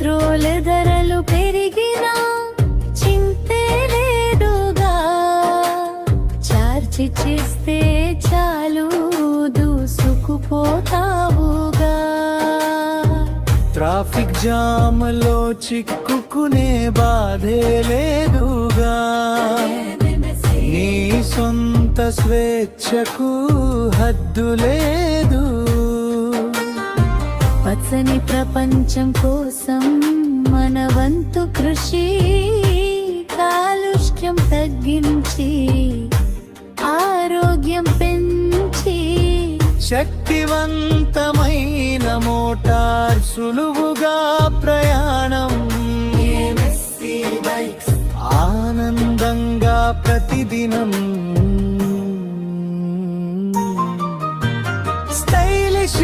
Petrol ధరలు పెరిగినా చింతే లేదుగా, చార్జి చేస్తే చాలు దూసుకుపోతావుగా. ట్రాఫిక్ జామ్లో చిక్కుకునే బాధే లేదుగా, నీ సొంత స్వేచ్ఛకు హద్దు లేదు. పచ్చని ప్రపంచం కోసం మన వంతు కృషి, కాలుష్యం తగ్గించి ఆరోగ్యం పెంచి, శక్తివంతమైన మోటార్ సులువుగా ప్రయాణం, ఆనందంగా ప్రతిదినం. స్టైలిష్